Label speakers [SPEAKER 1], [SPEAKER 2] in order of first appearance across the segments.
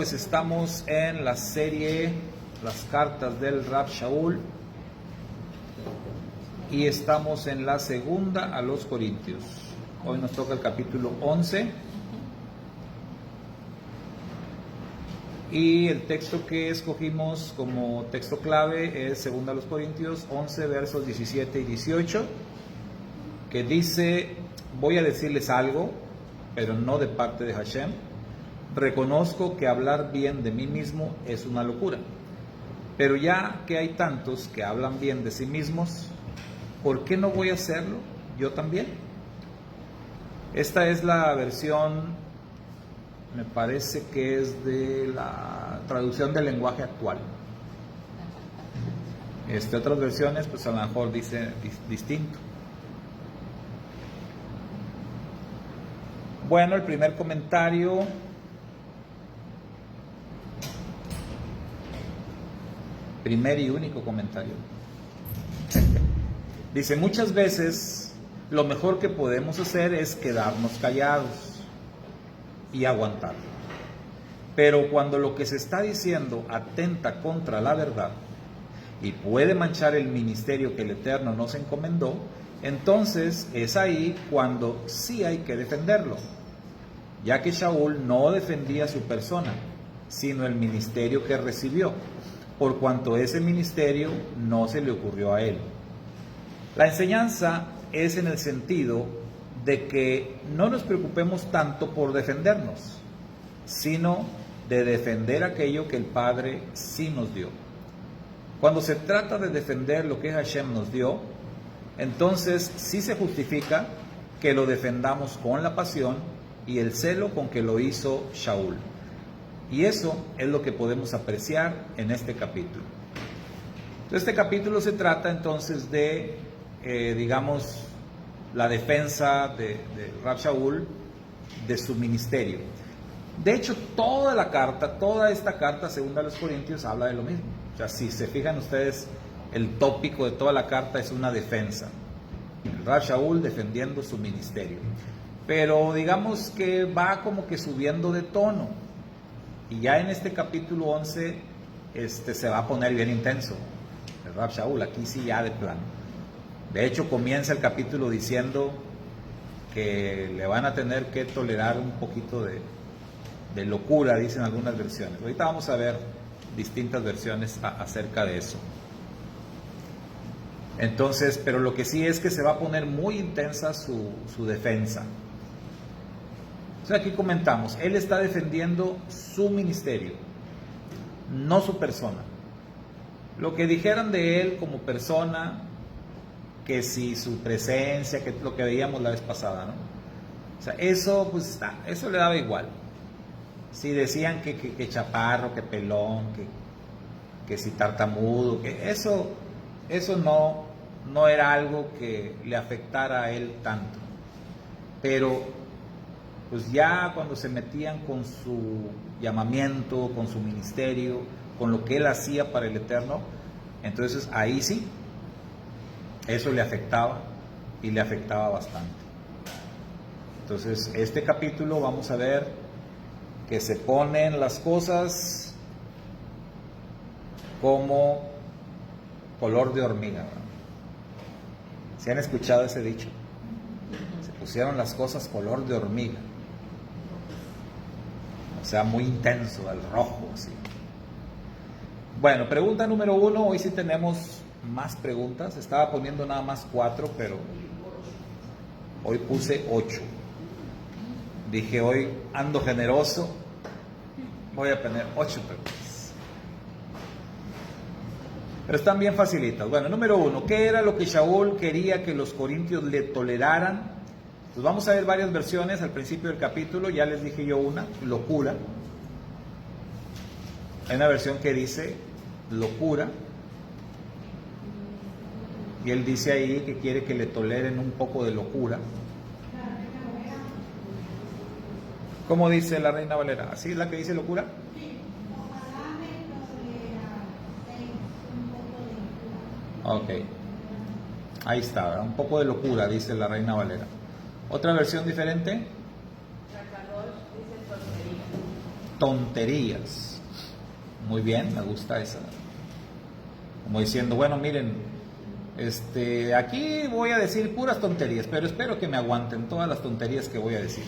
[SPEAKER 1] pues estamos en la serie Las cartas del Rab Shaul y estamos en la segunda a los Corintios. Hoy nos toca el capítulo 11 y el texto que escogimos como texto clave es segunda a los Corintios 11 versos 17 y 18, que dice: voy a decirles algo, pero no de parte de Hashem. Reconozco que hablar bien de mí mismo es una locura, pero ya que hay tantos que hablan bien de sí mismos, ¿por qué no voy a hacerlo yo también? Esta es la versión, me parece que es de la traducción del lenguaje actual. Otras versiones, pues a lo mejor dice distinto. Bueno, el primer comentario primer y único comentario. Dice: muchas veces lo mejor que podemos hacer es quedarnos callados y aguantar. Pero cuando lo que se está diciendo atenta contra la verdad y puede manchar el ministerio que el Eterno nos encomendó, entonces es ahí cuando sí hay que defenderlo, ya que Shaul no defendía su persona, sino el ministerio que recibió, por cuanto ese ministerio no se le ocurrió a él. La enseñanza es en el sentido de que no nos preocupemos tanto por defendernos, sino de defender aquello que el Padre sí nos dio. Cuando se trata de defender lo que Hashem nos dio, entonces sí se justifica que lo defendamos con la pasión y el celo con que lo hizo Shaul. Y eso es lo que podemos apreciar en este capítulo. Este capítulo se trata entonces de, digamos, la defensa de Rab Shaul, de su ministerio. De hecho, toda esta carta, segunda a los Corintios, habla de lo mismo. O sea, si se fijan ustedes, el tópico de toda la carta es una defensa. Rab Shaul defendiendo su ministerio. Pero digamos que va como que subiendo de tono. Y ya en este capítulo 11 se va a poner bien intenso el Rab Shaul, aquí sí ya de plano. De hecho, comienza el capítulo diciendo que le van a tener que tolerar un poquito de locura, dicen algunas versiones. Ahorita vamos a ver distintas versiones acerca de eso. Entonces, pero lo que sí es que se va a poner muy intensa su defensa. Entonces aquí comentamos, él está defendiendo su ministerio, no su persona. Lo que dijeran de él como persona, que si su presencia, que lo que veíamos la vez pasada, ¿no? O sea, eso pues eso le daba igual. Si decían que chaparro, que pelón, que si tartamudo, que eso no era algo que le afectara a él tanto. Pero pues ya cuando se metían con su llamamiento, con su ministerio, con lo que él hacía para el Eterno, entonces ahí sí, eso le afectaba y le afectaba bastante. Entonces, este capítulo vamos a ver que se ponen las cosas como color de hormiga, ¿verdad? ¿Se han escuchado ese dicho? Se pusieron las cosas color de hormiga. O sea, muy intenso, al rojo, así. Bueno, pregunta número 1. Hoy sí tenemos más preguntas. Estaba poniendo nada más 4, pero hoy puse 8. Dije, hoy ando generoso, voy a poner 8 preguntas. Pero están bien facilitas. Bueno, número 1. ¿Qué era lo que Shaul quería que los corintios le toleraran? Pues vamos a ver varias versiones al principio del capítulo. Ya les dije yo una, locura. Hay una versión que dice locura. Y él dice ahí que quiere que le toleren un poco de locura. ¿Cómo dice la Reina Valera? ¿Así es la que dice locura? Ok. Ahí está, ¿verdad? Un poco de locura, dice la Reina Valera. ¿Otra versión diferente? tonterías. Muy bien, me gusta esa. Como diciendo, bueno, miren, aquí voy a decir puras tonterías, pero espero que me aguanten todas las tonterías que voy a decir.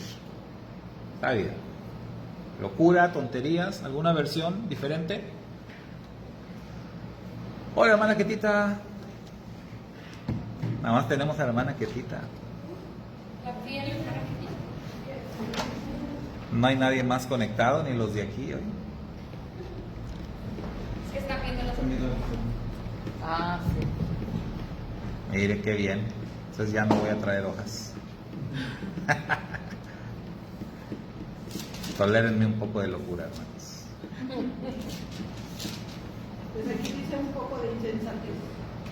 [SPEAKER 1] Está bien. Locura, tonterías, ¿alguna versión diferente? Hola, hermana Ketita. Nada más tenemos a la hermana Ketita. No hay nadie más conectado, ni los de aquí hoy.
[SPEAKER 2] Es que están viendo los Ah, sí.
[SPEAKER 1] Mire qué bien. Entonces ya no voy a traer hojas. Tolérenme un poco de locura, hermanos.
[SPEAKER 3] Pues aquí dice un poco de insensatez.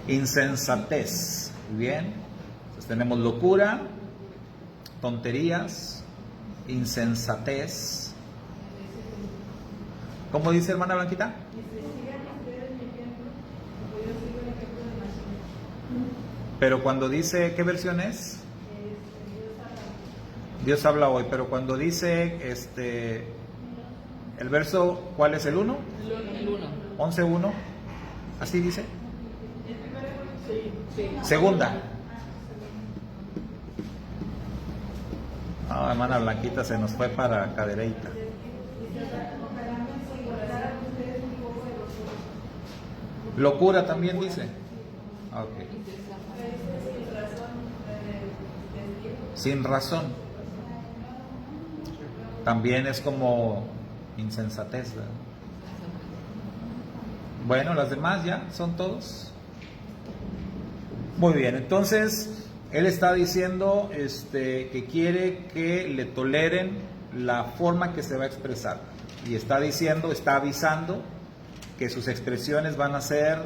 [SPEAKER 1] Insensatez. Muy bien. Entonces tenemos locura, tonterías, insensatez. ¿Cómo dice, hermana Blanquita? Pero cuando dice, ¿qué versión es? Dios habla hoy, pero cuando dice el verso, ¿cuál es el 1?
[SPEAKER 2] El 1.
[SPEAKER 1] 11:1. ¿Así dice?
[SPEAKER 3] Sí.
[SPEAKER 1] Segunda. Ah, hermana Blanquita se nos fue para Cadereyta. Locura también dice. Ah, ok. Sin razón. También es como insensatez, ¿verdad? Bueno, las demás ya son todos. Muy bien, entonces él está diciendo que quiere que le toleren la forma que se va a expresar. Y está diciendo, está avisando que sus expresiones van a ser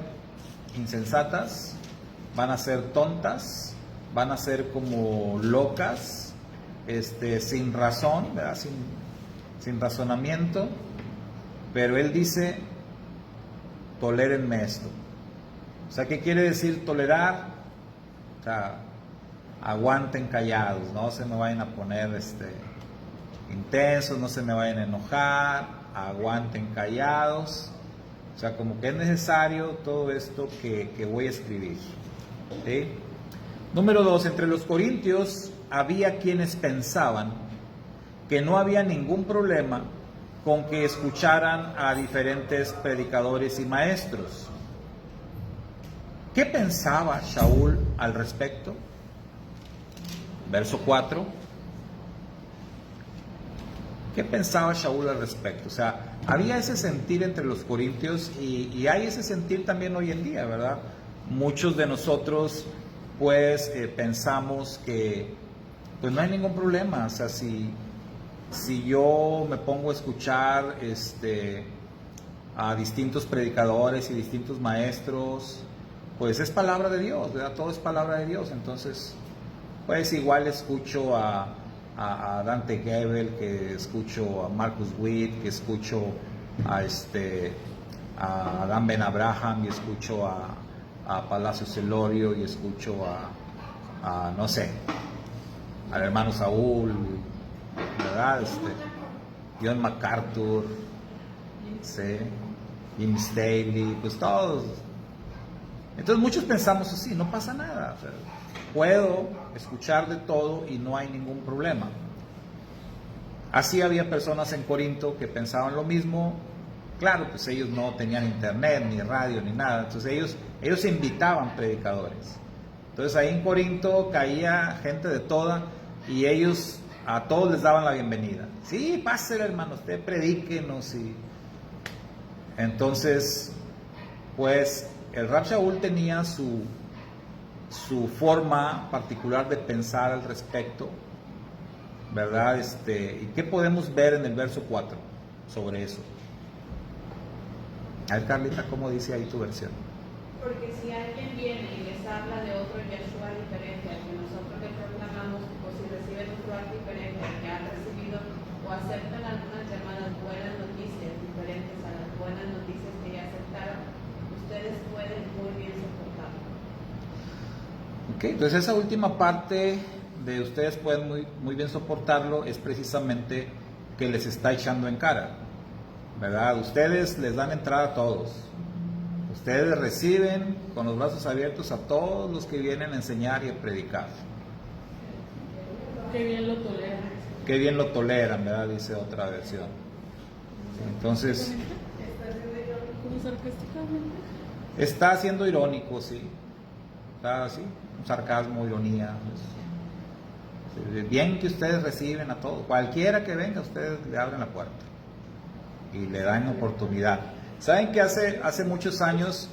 [SPEAKER 1] insensatas, van a ser tontas, van a ser como locas, sin razón, ¿verdad? Sin razonamiento. Pero él dice, tolérenme esto. O sea, ¿qué quiere decir tolerar? O sea, aguanten callados, no se me vayan a poner intensos, no se me vayan a enojar, aguanten callados. O sea, como que es necesario todo esto que voy a escribir. ¿Sí? Número 2, entre los corintios había quienes pensaban que no había ningún problema con que escucharan a diferentes predicadores y maestros. ¿Qué pensaba Shaul al respecto? Verso 4. ¿Qué pensaba Shaul al respecto? O sea, había ese sentir entre los corintios y hay ese sentir también hoy en día, ¿verdad? Muchos de nosotros, pues, pensamos que pues no hay ningún problema. O sea, si yo me pongo a escuchar a distintos predicadores y distintos maestros, pues es palabra de Dios, ¿verdad? Todo es palabra de Dios. Entonces, pues igual escucho a Dante Gebel, que escucho a Marcus Witt, que escucho a Dan Ben Abraham, y escucho a Palacio Celorio, y escucho a no sé, al hermano Saúl, ¿verdad? John MacArthur, ¿sí? Jim Staley, pues todos. Entonces muchos pensamos así, no pasa nada, o sea, puedo escuchar de todo y no hay ningún problema. Así había personas en Corinto que pensaban lo mismo. Claro, pues ellos no tenían internet, ni radio, ni nada. Entonces ellos invitaban predicadores. Entonces ahí en Corinto caía gente de toda y ellos a todos les daban la bienvenida. Sí, pásele, hermano, usted predíquenos. Entonces, pues el Rab Shaul tenía su forma particular de pensar al respecto, ¿verdad? ¿Y qué podemos ver en el verso 4 sobre eso? A ver, Carlita, ¿cómo dice ahí tu versión?
[SPEAKER 3] Porque si alguien viene y les habla de otro Yeshua diferente al que nosotros le proclamamos, o si reciben otro arte diferente al que han recibido, o aceptan algunas llamadas buenas noticias diferentes a las buenas noticias que ya aceptaron, ustedes pueden muy bien soportarlo.
[SPEAKER 1] Ok, entonces esa última parte de ustedes pueden muy bien soportarlo es precisamente que les está echando en cara. ¿verdad? Ustedes les dan entrada a todos. Ustedes reciben con los brazos abiertos a todos los que vienen a enseñar y a predicar.
[SPEAKER 2] Qué bien lo toleran.
[SPEAKER 1] Qué bien lo toleran, ¿verdad? Dice otra versión. Entonces,
[SPEAKER 2] ¿Como sarcásticamente?
[SPEAKER 1] está siendo irónico, sí. Está así, un sarcasmo, ironía. Pues. Bien que ustedes reciben a todos. Cualquiera que venga, ustedes le abren la puerta y le dan oportunidad. ¿Saben que hace muchos años,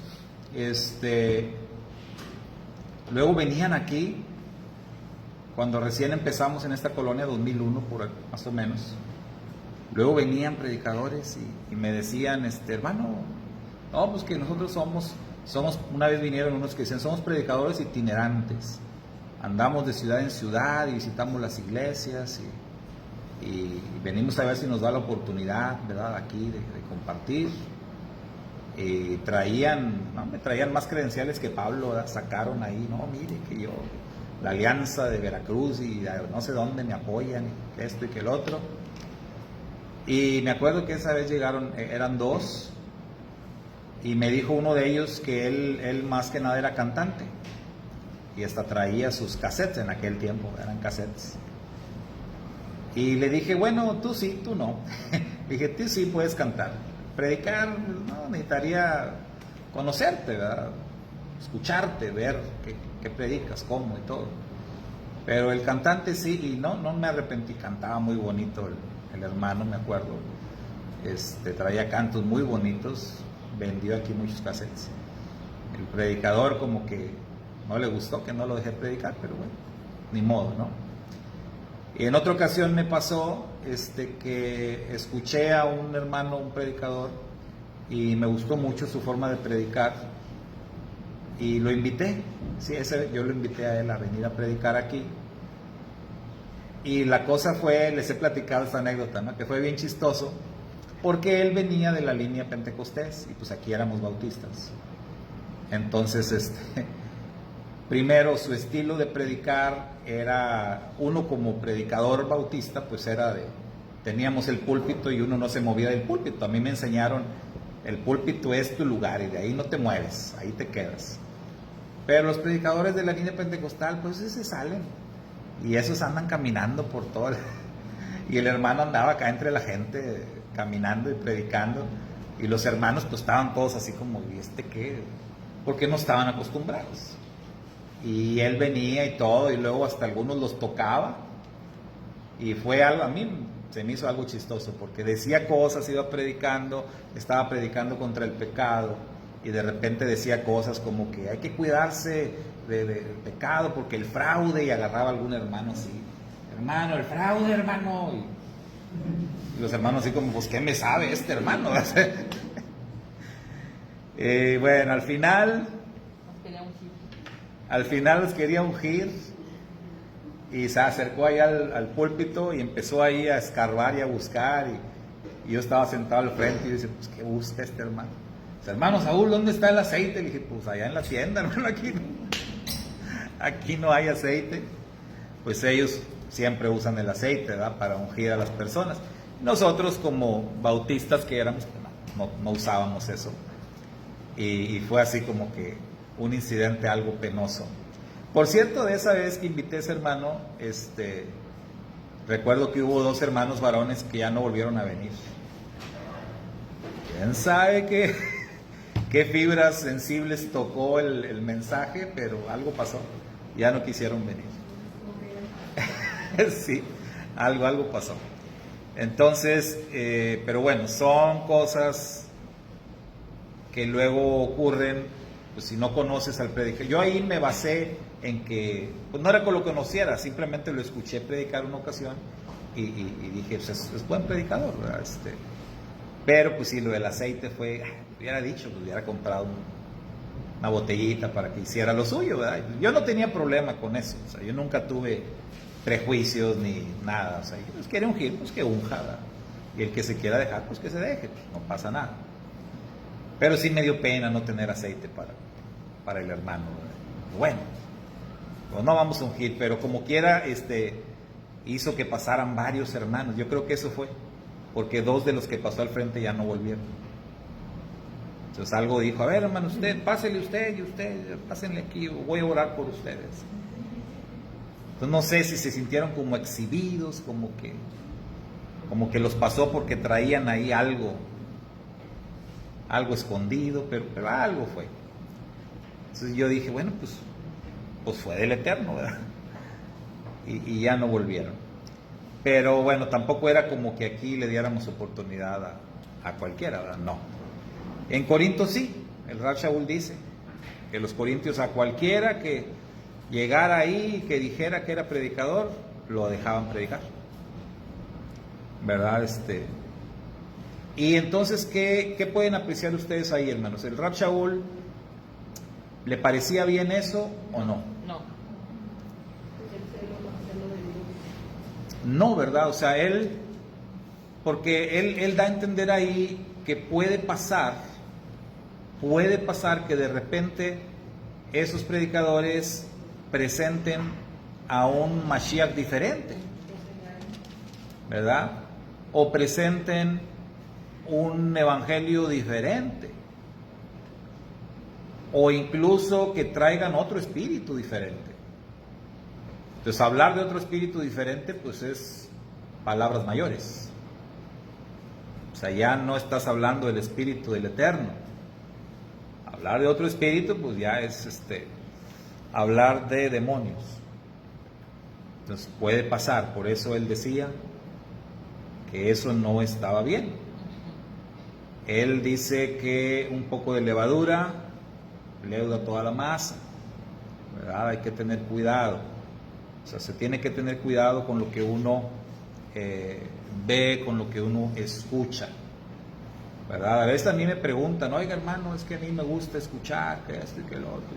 [SPEAKER 1] luego venían aquí, cuando recién empezamos en esta colonia, 2001, por más o menos, luego venían predicadores y me decían, hermano, no, pues que nosotros somos, una vez vinieron unos que decían, somos predicadores itinerantes, andamos de ciudad en ciudad y visitamos las iglesias y venimos a ver si nos da la oportunidad, ¿verdad?, aquí de compartir. Y me traían más credenciales que Pablo, ¿verdad? Sacaron ahí, no, mire que yo, la Alianza de Veracruz y no sé dónde me apoyan, y que esto y que el otro. Y me acuerdo que esa vez llegaron, eran dos, y me dijo uno de ellos que él más que nada era cantante, y hasta traía sus cassettes en aquel tiempo, eran cassettes. Y le dije, bueno, tú sí, tú no. Dije, tú sí puedes cantar. Predicar, no, necesitaría conocerte, ¿verdad? Escucharte, ver qué predicas, cómo y todo. Pero el cantante sí, y no me arrepentí, cantaba muy bonito el hermano, me acuerdo. Traía cantos muy bonitos, vendió aquí muchos cassettes. El predicador como que no le gustó que no lo dejé predicar, pero bueno, ni modo, ¿no? Y en otra ocasión me pasó que escuché a un hermano, un predicador, y me gustó mucho su forma de predicar, y lo invité, sí, yo lo invité a él a venir a predicar aquí. Y la cosa fue, les he platicado esta anécdota, ¿no?, que fue bien chistoso, porque él venía de la línea pentecostés, y pues aquí éramos bautistas. Entonces, primero, su estilo de predicar era, uno como predicador bautista, pues teníamos el púlpito y uno no se movía del púlpito. A mí me enseñaron, el púlpito es tu lugar y de ahí no te mueves, ahí te quedas. Pero los predicadores de la línea pentecostal, pues se salen y esos andan caminando por todo. Y el hermano andaba acá entre la gente, caminando y predicando. Y los hermanos pues estaban todos así como, ¿y qué? Porque no estaban acostumbrados. Y él venía y todo, y luego hasta algunos los tocaba, y fue algo, a mí se me hizo algo chistoso, porque decía cosas, iba predicando, estaba predicando contra el pecado, y de repente decía cosas como que hay que cuidarse del pecado, porque el fraude, y agarraba a algún hermano así, hermano, el fraude, hermano, y los hermanos así como, pues, ¿qué me sabe este hermano? Bueno, al final los quería ungir y se acercó ahí al púlpito y empezó ahí a escarbar y a buscar y yo estaba sentado al frente y dice, pues, ¿qué busca este hermano? Dice, hermano Saúl, ¿dónde está el aceite? Le dije, pues allá en la tienda, hermano, aquí no hay aceite. Pues ellos siempre usan el aceite, ¿verdad?, para ungir a las personas. Nosotros como bautistas que éramos, no usábamos eso. Y fue así como que un incidente algo penoso. Por cierto, de esa vez que invité a ese hermano, recuerdo que hubo dos hermanos varones que ya no volvieron a venir. ¿Quién sabe qué fibras sensibles tocó el mensaje? Pero algo pasó, ya no quisieron venir. Sí, algo pasó. Entonces, pero bueno, son cosas que luego ocurren. Pues si no conoces al predicador, yo ahí me basé en que, pues no era que lo conociera, simplemente lo escuché predicar una ocasión y dije, pues es buen predicador, ¿verdad? Pero pues si lo del aceite fue, hubiera dicho, pues hubiera comprado una botellita para que hiciera lo suyo, ¿verdad? Yo no tenía problema con eso, o sea, yo nunca tuve prejuicios ni nada, o sea, yo pues quería ungir, pues que unja, ¿verdad? Y el que se quiera dejar, pues que se deje, pues no pasa nada. Pero sí me dio pena no tener aceite para el hermano. Bueno, pues no vamos a ungir, pero como quiera, hizo que pasaran varios hermanos. Yo creo que eso fue. porque 2 de los que pasó al frente ya no volvieron. Entonces algo dijo, a ver hermano, usted, pásele usted y usted, pásenle aquí, voy a orar por ustedes. Entonces no sé si se sintieron como exhibidos, como que los pasó porque traían ahí algo escondido, pero algo fue. Entonces yo dije, bueno, pues fue del Eterno, ¿verdad? Y ya no volvieron. Pero bueno, tampoco era como que aquí le diéramos oportunidad a cualquiera, ¿verdad? No. En Corinto sí, el Rav Shaul dice que los corintios a cualquiera que llegara ahí y que dijera que era predicador, lo dejaban predicar, ¿verdad? Y entonces, ¿qué pueden apreciar ustedes ahí, hermanos? ¿El Rav Shaul le parecía bien eso o no?
[SPEAKER 2] No.
[SPEAKER 1] No, ¿verdad? O sea, porque él da a entender ahí que puede pasar que de repente esos predicadores presenten a un Mashiach diferente, ¿verdad? O presenten un evangelio diferente, o incluso que traigan otro espíritu diferente. Entonces hablar de otro espíritu diferente pues es palabras mayores. O sea, ya no estás hablando del espíritu del Eterno. Hablar de otro espíritu pues ya es hablar de demonios. Entonces puede pasar, por eso él decía que eso no estaba bien. Él dice que un poco de levadura leuda toda la masa, ¿verdad? Hay que tener cuidado. O sea, se tiene que tener cuidado con lo que uno ve, con lo que uno escucha, ¿verdad? A veces a mí me preguntan, oiga hermano, es que a mí me gusta escuchar que esto y que lo otro.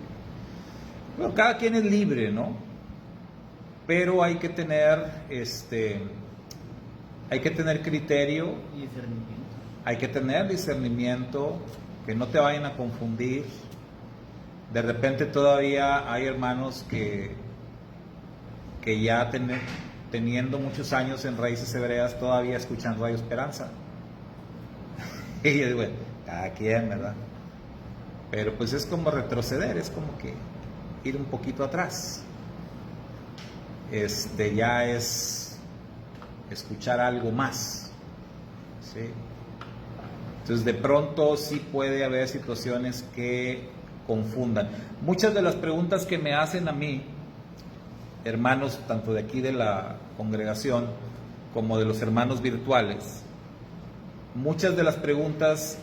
[SPEAKER 1] Bueno, cada quien es libre, ¿no? Pero hay que tener criterio, hay que tener discernimiento, que no te vayan a confundir. De repente todavía hay hermanos que ya teniendo muchos años en Raíces Hebreas todavía escuchan Radio Esperanza. Y yo digo, bueno, cada quien, ¿verdad? Pero pues es como retroceder, es como que ir un poquito atrás. Ya es escuchar algo más, ¿sí? Entonces de pronto sí puede haber situaciones que confundan. Muchas de las preguntas que me hacen a mí, hermanos, tanto de aquí de la congregación como de los hermanos virtuales, muchas de las preguntas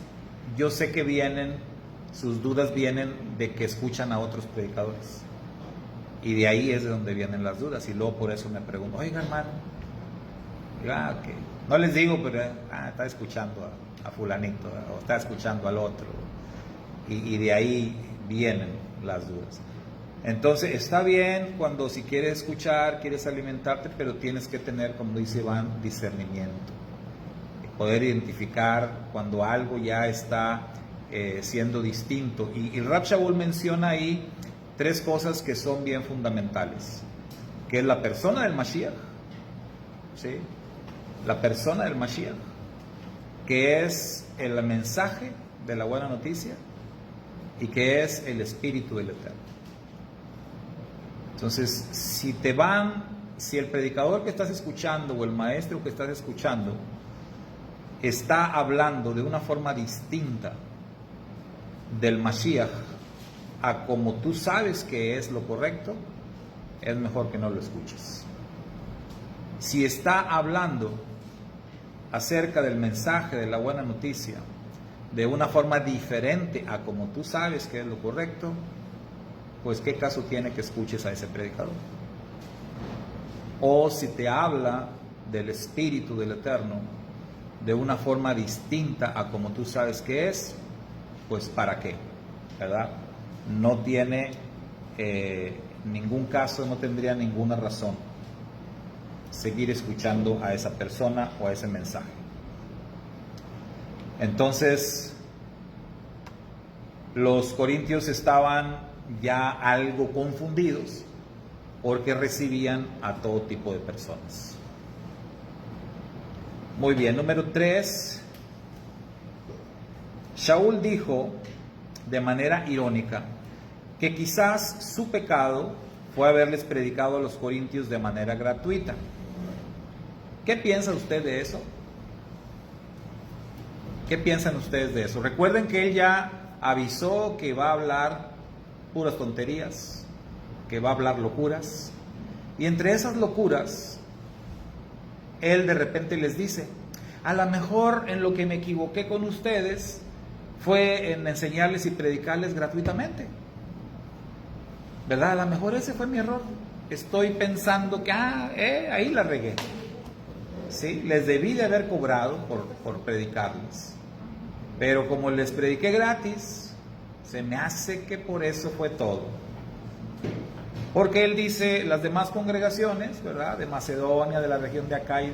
[SPEAKER 1] yo sé que sus dudas vienen de que escuchan a otros predicadores. Y de ahí es de donde vienen las dudas. Y luego por eso me pregunto, oiga hermano, okay. No les digo, pero está escuchando a fulanito, o está escuchando al otro. Y de ahí vienen las dudas. Entonces está bien cuando si quieres escuchar, quieres alimentarte, pero tienes que tener, como dice Iván, discernimiento. Poder identificar cuando algo ya está siendo distinto. Y el Rav Shaul menciona ahí 3 cosas que son bien fundamentales, que es la persona del Mashiach, ¿sí? La persona del Mashiach, que es el mensaje de la buena noticia y que es el espíritu del Eterno. Entonces, si el predicador que estás escuchando o el maestro que estás escuchando está hablando de una forma distinta del Mashiach a como tú sabes que es lo correcto, es mejor que no lo escuches. Si está hablando acerca del mensaje de la buena noticia de una forma diferente a como tú sabes que es lo correcto, pues qué caso tiene que escuches a ese predicador. O si te habla del Espíritu del Eterno de una forma distinta a como tú sabes que es, pues ¿para qué? ¿Verdad? No tiene ningún caso, no tendría ninguna razón seguir escuchando a esa persona o a ese mensaje. Entonces, los corintios estaban ya algo confundidos porque recibían a todo tipo de personas. Muy bien, número 3. Shaul dijo de manera irónica que quizás su pecado fue haberles predicado a los corintios de manera gratuita. ¿Qué piensa usted de eso? ¿Qué piensan ustedes de eso? Recuerden que él ya avisó que va a hablar puras tonterías, que va a hablar locuras, y entre esas locuras, él de repente les dice, a lo mejor en lo que me equivoqué con ustedes fue en enseñarles y predicarles gratuitamente, ¿verdad? A lo mejor ese fue mi error. Estoy pensando que, ahí la regué. ¿Sí? Les debí de haber cobrado por predicarles. Pero como les prediqué gratis, se me hace que por eso fue todo. Porque él dice, las demás congregaciones, ¿verdad? De Macedonia, de la región de Acaya,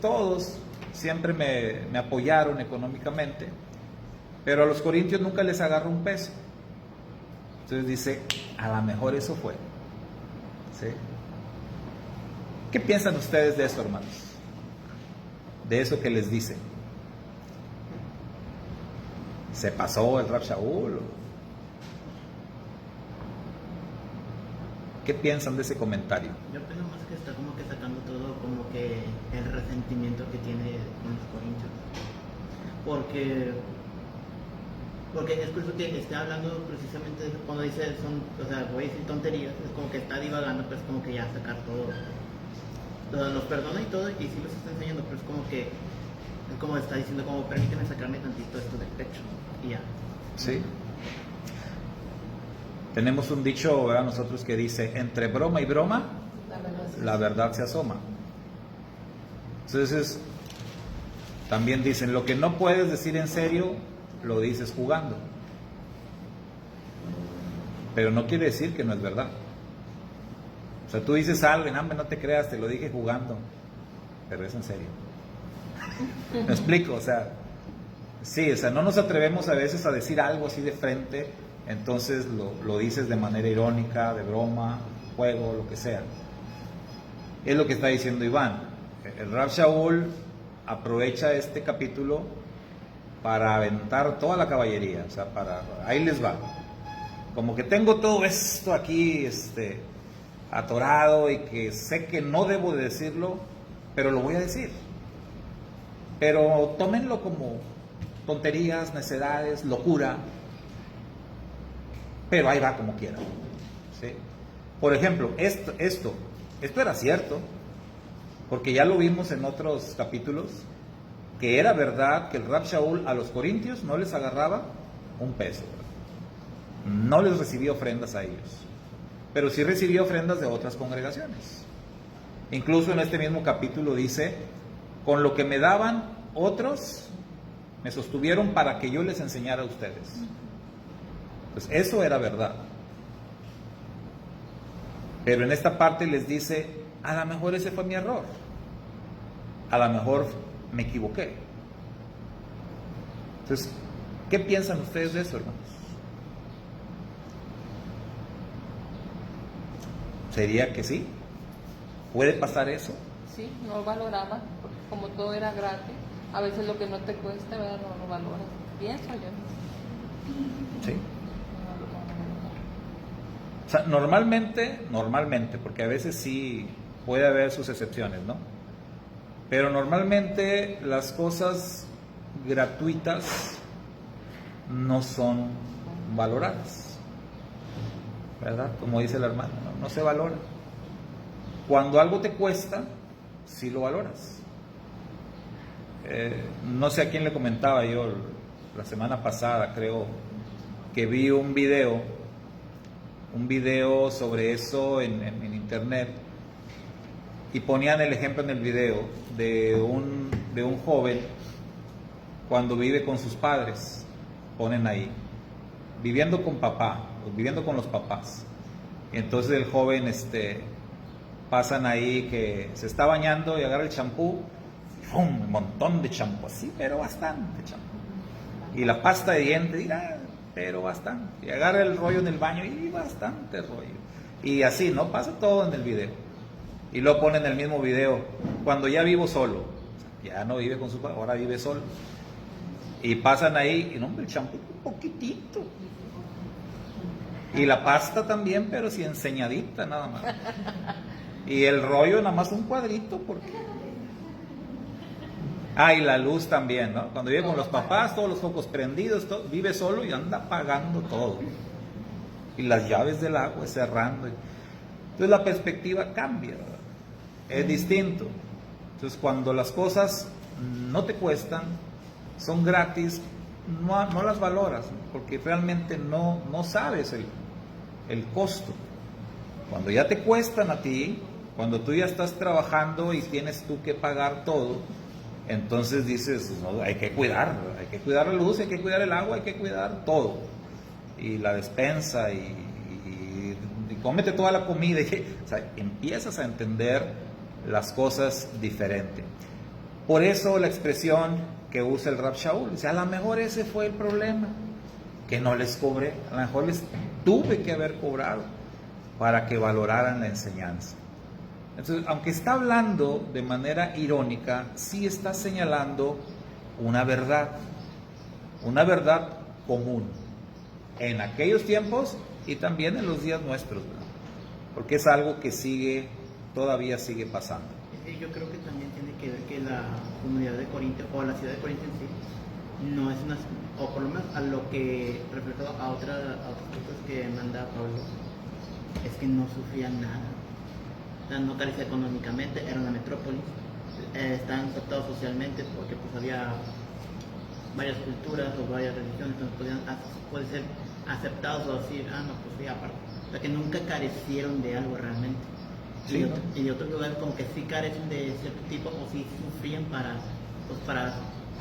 [SPEAKER 1] todos siempre me apoyaron económicamente, pero a los corintios nunca les agarró un peso. Entonces dice, a lo mejor eso fue. ¿Sí? ¿Qué piensan ustedes de eso, hermanos? De eso que les dice. ¿Se pasó el Rab Shaul? ¿Qué piensan de ese comentario?
[SPEAKER 4] Yo pienso más que está como que sacando todo como que el resentimiento que tiene con los corintios. Porque es por eso que está hablando precisamente de cuando dice, voy a decir tonterías, es como que está divagando, pues como que ya sacar todo. Los perdona y todo, y sí los está enseñando, pero es como está diciendo, como permíteme sacarme tantito esto del pecho, y ya.
[SPEAKER 1] Sí. Tenemos un dicho, ¿verdad? Nosotros que dice, entre broma y broma, la verdad se asoma. Entonces, también dicen, lo que no puedes decir en serio, lo dices jugando. Pero no quiere decir que no es verdad. O sea, tú dices algo, no te creas, te lo dije jugando, pero es en serio. ¿Me explico? O sea, sí, o sea, no nos atrevemos a veces a decir algo así de frente, entonces lo dices de manera irónica, de broma, juego, lo que sea. Es lo que está diciendo Iván. El Rab Shaul aprovecha este capítulo para aventar toda la caballería, o sea, ahí les va. Como que tengo todo esto aquí, atorado y que sé que no debo de decirlo, pero lo voy a decir. Pero tómenlo como tonterías, necedades, locura, pero ahí va como quieran. ¿Sí? Por ejemplo, esto era cierto, porque ya lo vimos en otros capítulos, que era verdad que el Rab Shaul a los corintios no les agarraba un peso, no les recibía ofrendas a ellos, pero sí recibía ofrendas de otras congregaciones. Incluso en este mismo capítulo dice, con lo que me daban otros, me sostuvieron para que yo les enseñara a ustedes. Pues eso era verdad. Pero en esta parte les dice, a lo mejor ese fue mi error, a lo mejor me equivoqué. Entonces, ¿qué piensan ustedes de eso, hermanos? ¿Sería que sí? ¿Puede pasar eso?
[SPEAKER 2] Sí, no valoraba, porque como todo era gratis, a veces lo que no te cuesta, ¿verdad? No lo valoras. Pienso yo.
[SPEAKER 1] Sí. O sea, normalmente, porque a veces sí puede haber sus excepciones, ¿no? Pero normalmente las cosas gratuitas no son valoradas, ¿verdad? Como dice la hermana, no se valora. Cuando algo te cuesta, sí lo valoras. No sé a quién le comentaba yo la semana pasada, creo, que vi un video sobre eso en internet, y ponían el ejemplo en el video de un joven cuando vive con sus padres. Ponen ahí, viviendo con papá, viviendo con los papás. Y entonces el joven, pasan ahí que se está bañando y agarra el champú, ¡fum! Un montón de champú, así, pero bastante champú. Y la pasta de dientes, pero bastante. Y agarra el rollo en el baño y bastante rollo. Y así, ¿no? Pasa todo en el video. Y lo pone en el mismo video, cuando ya vivo solo. ya no vive con su papá, ahora vive solo. Y pasan ahí, y no, hombre, el champú un poquitito. Y la pasta también, pero sí enseñadita nada más. Y el rollo nada más un cuadrito, porque... Ah, y la luz también, ¿no? Cuando vive con los papás, todos los focos prendidos, vive solo y anda apagando todo. Y las llaves del agua cerrando. Entonces la perspectiva cambia, ¿verdad? Es distinto. Entonces cuando las cosas no te cuestan, son gratis, no las valoras, porque realmente no sabes el costo. Cuando ya te cuestan a ti, cuando tú ya estás trabajando y tienes tú que pagar todo, entonces dices, no, hay que cuidar la luz, hay que cuidar el agua, hay que cuidar todo, y la despensa, y cómete toda la comida, o sea, empiezas a entender las cosas diferente. Por eso la expresión que usa el Rab Shaul, dice, a lo mejor ese fue el problema, que no les cobré, a lo mejor les tuve que haber cobrado para que valoraran la enseñanza. Entonces, aunque está hablando de manera irónica, sí está señalando una verdad común en aquellos tiempos y también en los días nuestros, ¿verdad? Porque es algo que todavía sigue pasando.
[SPEAKER 4] Sí, yo creo que también tiene que ver que la comunidad de Corinto, o la ciudad de Corinto en sí, no es una, o por lo menos a lo que refleja a otras cosas que manda Pablo, es que no sufrían nada. O sea, no carecía económicamente, era una metrópolis, estaban aceptados socialmente porque pues había varias culturas o varias religiones, entonces pueden ser aceptados o decir, no, pues sí, aparte. O sea, que nunca carecieron de algo realmente.
[SPEAKER 1] Sí,
[SPEAKER 4] y de otros lugares como que sí carecen de cierto tipo o sí sufrían para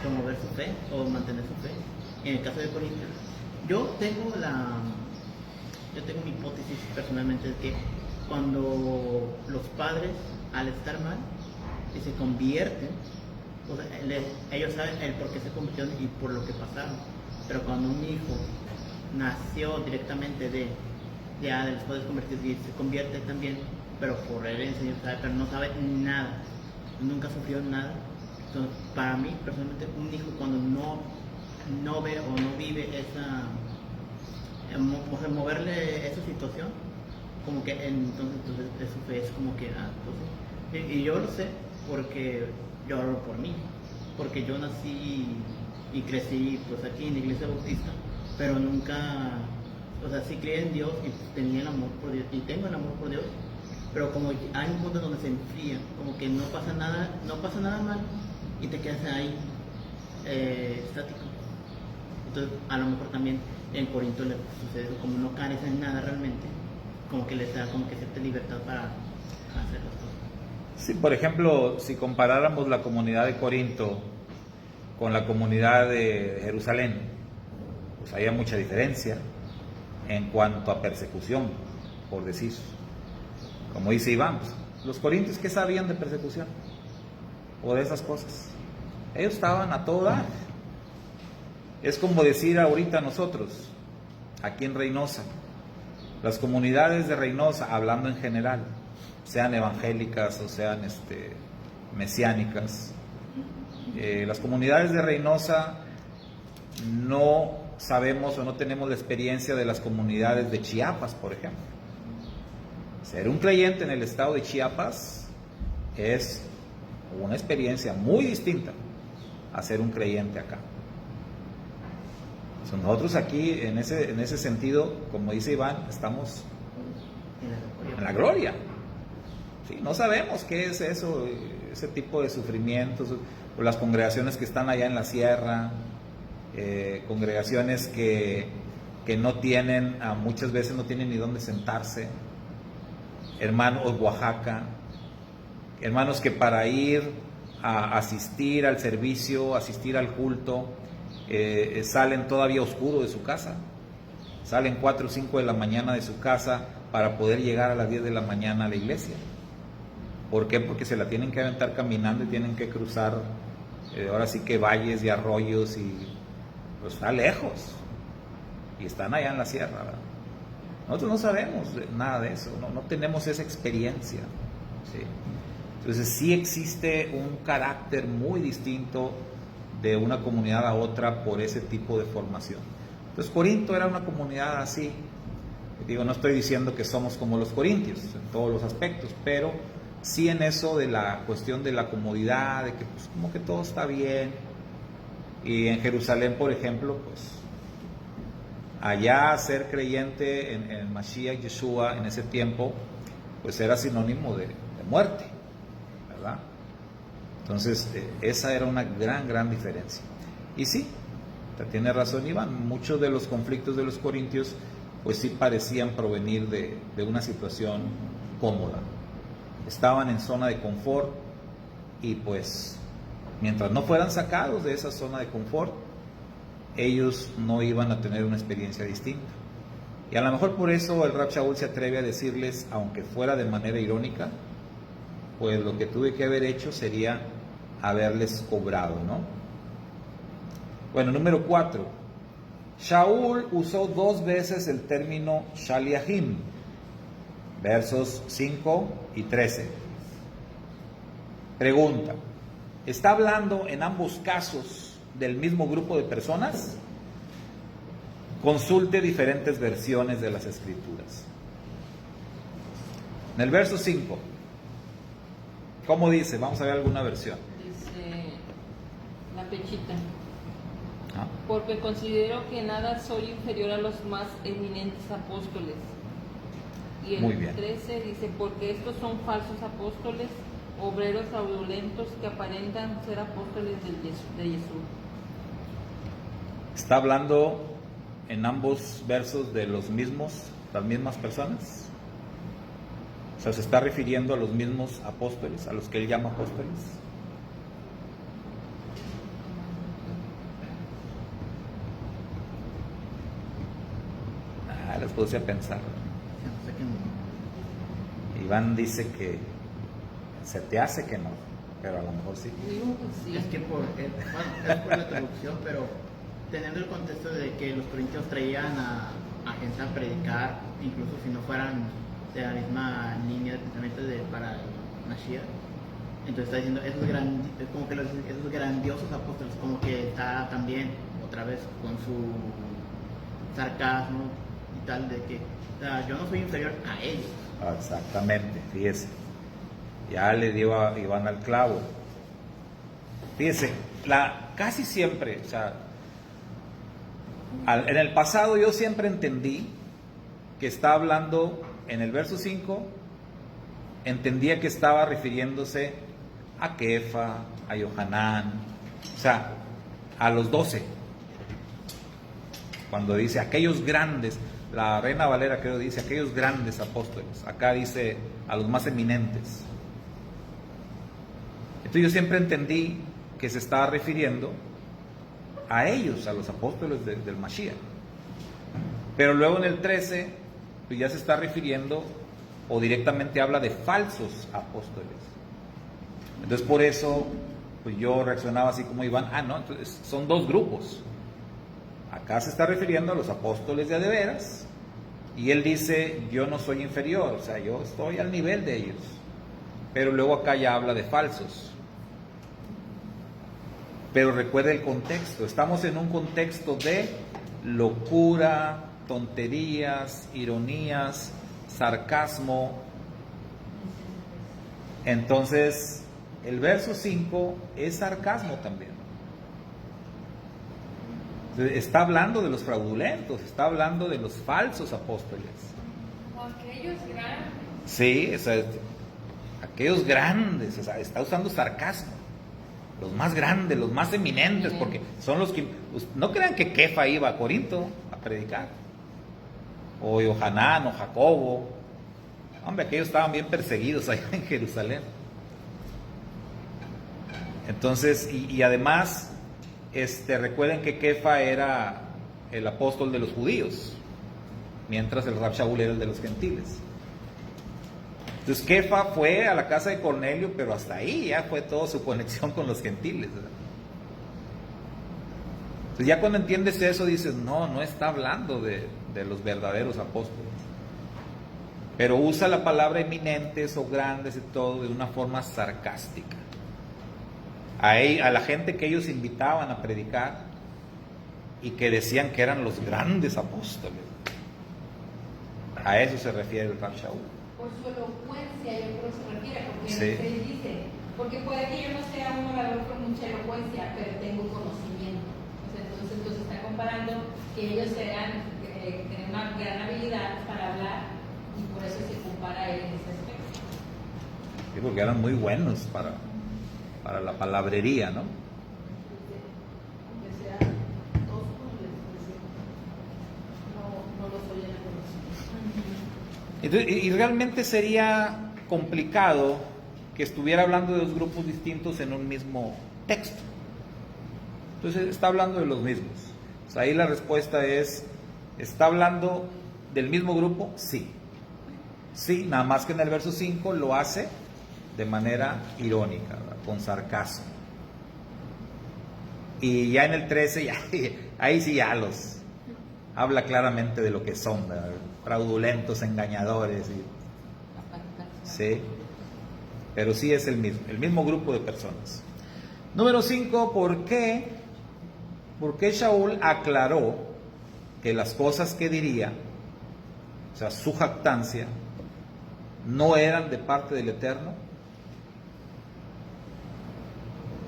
[SPEAKER 4] promover su fe o mantener su fe. En el caso de Corinto, yo tengo mi hipótesis personalmente de que cuando los padres al estar mal y se convierten, o sea, ellos saben el por qué se convirtieron y por lo que pasaron, pero cuando un hijo nació directamente de los padres convertidos y se convierte también, pero por herencia, pero no sabe nada, nunca sufrió nada. Entonces, para mí personalmente, un hijo cuando no ve o no vive moverle esa situación, como que entonces su fe es como que pues, y yo lo sé porque yo hablo por mí, porque yo nací y crecí pues aquí en la iglesia bautista, pero nunca, o sea, sí creí en Dios y tenía el amor por Dios y tengo el amor por Dios, pero como hay un punto donde se enfría, como que no pasa nada mal y te quedas ahí estático. Entonces a lo mejor también en Corinto le sucede eso, como no carecen nada realmente, como que les da como que cierta libertad para hacer las cosas.
[SPEAKER 1] Sí, por ejemplo, si comparáramos la comunidad de Corinto con la comunidad de Jerusalén, pues había mucha diferencia en cuanto a persecución, por decir. Como dice Iván, pues, los corintios, ¿qué sabían de persecución? O de esas cosas. Ellos estaban a todo dar. Es como decir ahorita nosotros, aquí en Reynosa, las comunidades de Reynosa, hablando en general, sean evangélicas o sean mesiánicas, las comunidades de Reynosa no sabemos o no tenemos la experiencia de las comunidades de Chiapas, por ejemplo. Ser un creyente en el estado de Chiapas es una experiencia muy distinta a ser un creyente acá. Nosotros aquí, en ese sentido, como dice Iván, estamos en la gloria. Sí, no sabemos qué es eso, ese tipo de sufrimientos, o las congregaciones que están allá en la sierra, congregaciones que no tienen, muchas veces no tienen ni dónde sentarse, hermanos Oaxaca, hermanos que para ir a asistir al servicio, asistir al culto, salen todavía oscuro de su casa, salen 4 o 5 de la mañana de su casa para poder llegar a las 10 de la mañana a la iglesia. ¿Por qué? Porque se la tienen que aventar caminando y tienen que cruzar, ahora sí que valles y arroyos, y pues está lejos, y están allá en la sierra, ¿verdad? Nosotros no sabemos nada de eso, no tenemos esa experiencia, ¿sí? Entonces sí existe un carácter muy distinto de una comunidad a otra por ese tipo de formación. Entonces Corinto era una comunidad así. Digo, no estoy diciendo que somos como los corintios en todos los aspectos, pero sí en eso de la cuestión de la comodidad, de que pues como que todo está bien. Y en Jerusalén, por ejemplo, pues allá ser creyente en Mashiach Yeshua en ese tiempo, pues era sinónimo de muerte, ¿verdad? Entonces, esa era una gran diferencia. Y sí, tiene razón Iván, muchos de los conflictos de los corintios, pues sí parecían provenir de una situación cómoda. Estaban en zona de confort y pues, mientras no fueran sacados de esa zona de confort, ellos no iban a tener una experiencia distinta. Y a lo mejor por eso el Rab Shaul se atreve a decirles, aunque fuera de manera irónica, pues lo que tuve que haber hecho sería haberles cobrado, ¿no? Bueno, número 4. Shaul usó 2 veces el término Shaliahim, versos 5 y 13. Pregunta, ¿está hablando en ambos casos del mismo grupo de personas? Consulte diferentes versiones de las Escrituras. En el verso 5, ¿cómo dice? Vamos a ver alguna versión.
[SPEAKER 2] Dice la pechita.
[SPEAKER 1] ¿Ah?
[SPEAKER 2] Porque considero que nada soy inferior a los más eminentes apóstoles. Y el
[SPEAKER 1] Muy bien.
[SPEAKER 2] 13 dice, porque estos son falsos apóstoles, obreros fraudulentos que aparentan ser apóstoles de Jesús.
[SPEAKER 1] ¿Está hablando en ambos versos de las mismas personas? O sea, ¿se está refiriendo a los mismos apóstoles, a los que él llama apóstoles? Les puse a pensar.
[SPEAKER 4] O sea, que
[SPEAKER 1] Iván dice que se te hace que no, pero a lo mejor sí.
[SPEAKER 2] Digo que sí.
[SPEAKER 4] es que bueno, es por la traducción, pero teniendo el contexto de que los corintios traían a gente a predicar, incluso si no fueran de la misma línea de pensamiento para el Mashiach, entonces está diciendo es como que esos grandiosos apóstoles, como que está también otra vez con su sarcasmo y tal, de que yo no soy inferior a ellos.
[SPEAKER 1] Exactamente, fíjese. Ya le dio a Iván al clavo. Fíjese, casi siempre, o sea, en el pasado yo siempre entendí que está hablando, en el verso 5, entendía que estaba refiriéndose a Kefa, a Yohanan, o sea, a los 12. Cuando dice aquellos grandes, la Reina Valera creo dice aquellos grandes apóstoles, acá dice a los más eminentes. Entonces yo siempre entendí que se estaba refiriendo a ellos, a los apóstoles del Mashiach. Pero luego en el 13, pues ya se está refiriendo o directamente habla de falsos apóstoles. Entonces por eso pues yo reaccionaba así como Iván, no, entonces son 2 grupos. Acá se está refiriendo a los apóstoles de veras y él dice, yo no soy inferior, o sea, yo estoy al nivel de ellos. Pero luego acá ya habla de falsos. Pero recuerde el contexto, estamos en un contexto de locura, tonterías, ironías, sarcasmo. Entonces, el verso 5 es sarcasmo también. Está hablando de los fraudulentos, está hablando de los falsos apóstoles.
[SPEAKER 3] O aquellos grandes.
[SPEAKER 1] Sí, o sea, aquellos grandes, o sea, está usando sarcasmo. Los más grandes, los más eminentes, porque son los que... No crean que Kefa iba a Corinto a predicar, o Yohanan, o Jacobo. Hombre, aquellos estaban bien perseguidos allá en Jerusalén. Entonces, y además, recuerden que Kefa era el apóstol de los judíos, mientras el Rab Shaul era el de los gentiles. Entonces Kefa fue a la casa de Cornelio, pero hasta ahí ya fue toda su conexión con los gentiles, ¿verdad? Entonces ya cuando entiendes eso dices, no está hablando de los verdaderos apóstoles. pero usa la palabra eminentes o grandes y todo de una forma sarcástica. A la gente que ellos invitaban a predicar y que decían que eran los grandes apóstoles, a eso se refiere el Rab Shaul.
[SPEAKER 5] Por su elocuencia, yo creo que se refiere, porque
[SPEAKER 1] Sí.
[SPEAKER 5] él dice, porque puede que yo no sea un orador con mucha elocuencia, pero tengo conocimiento. Entonces está comparando que ellos tienen una gran habilidad para hablar y por eso se compara a él en ese aspecto.
[SPEAKER 1] Sí, porque eran muy buenos para la palabrería, ¿no?
[SPEAKER 3] Aunque sea tosco, no los oyen a conocer.
[SPEAKER 1] Entonces, y realmente sería complicado que estuviera hablando de dos grupos distintos en un mismo texto. Entonces está hablando de los mismos. O sea, ahí la respuesta es, ¿está hablando del mismo grupo? Sí. Sí, nada más que en el verso 5 lo hace de manera irónica, ¿verdad? Con sarcasmo. Y ya en el 13, ahí sí ya los habla claramente de lo que son, ¿verdad? Fraudulentos, engañadores. Sí, pero sí es el mismo grupo de personas. Número 5, ¿por qué Shaul aclaró que las cosas que diría, o sea, su jactancia, no eran de parte del Eterno?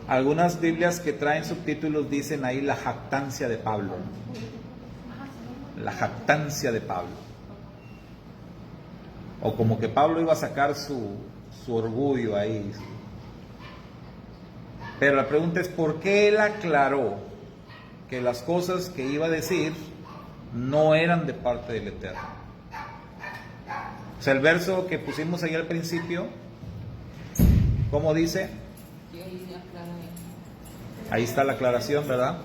[SPEAKER 1] Algunas Biblias que traen subtítulos dicen ahí la jactancia de Pablo. La jactancia de Pablo. O como que Pablo iba a sacar su orgullo ahí. Pero la pregunta es, ¿por qué él aclaró que las cosas que iba a decir no eran de parte del Eterno? O sea, el verso que pusimos ahí al principio, ¿cómo dice? Ahí está la aclaración, ¿verdad?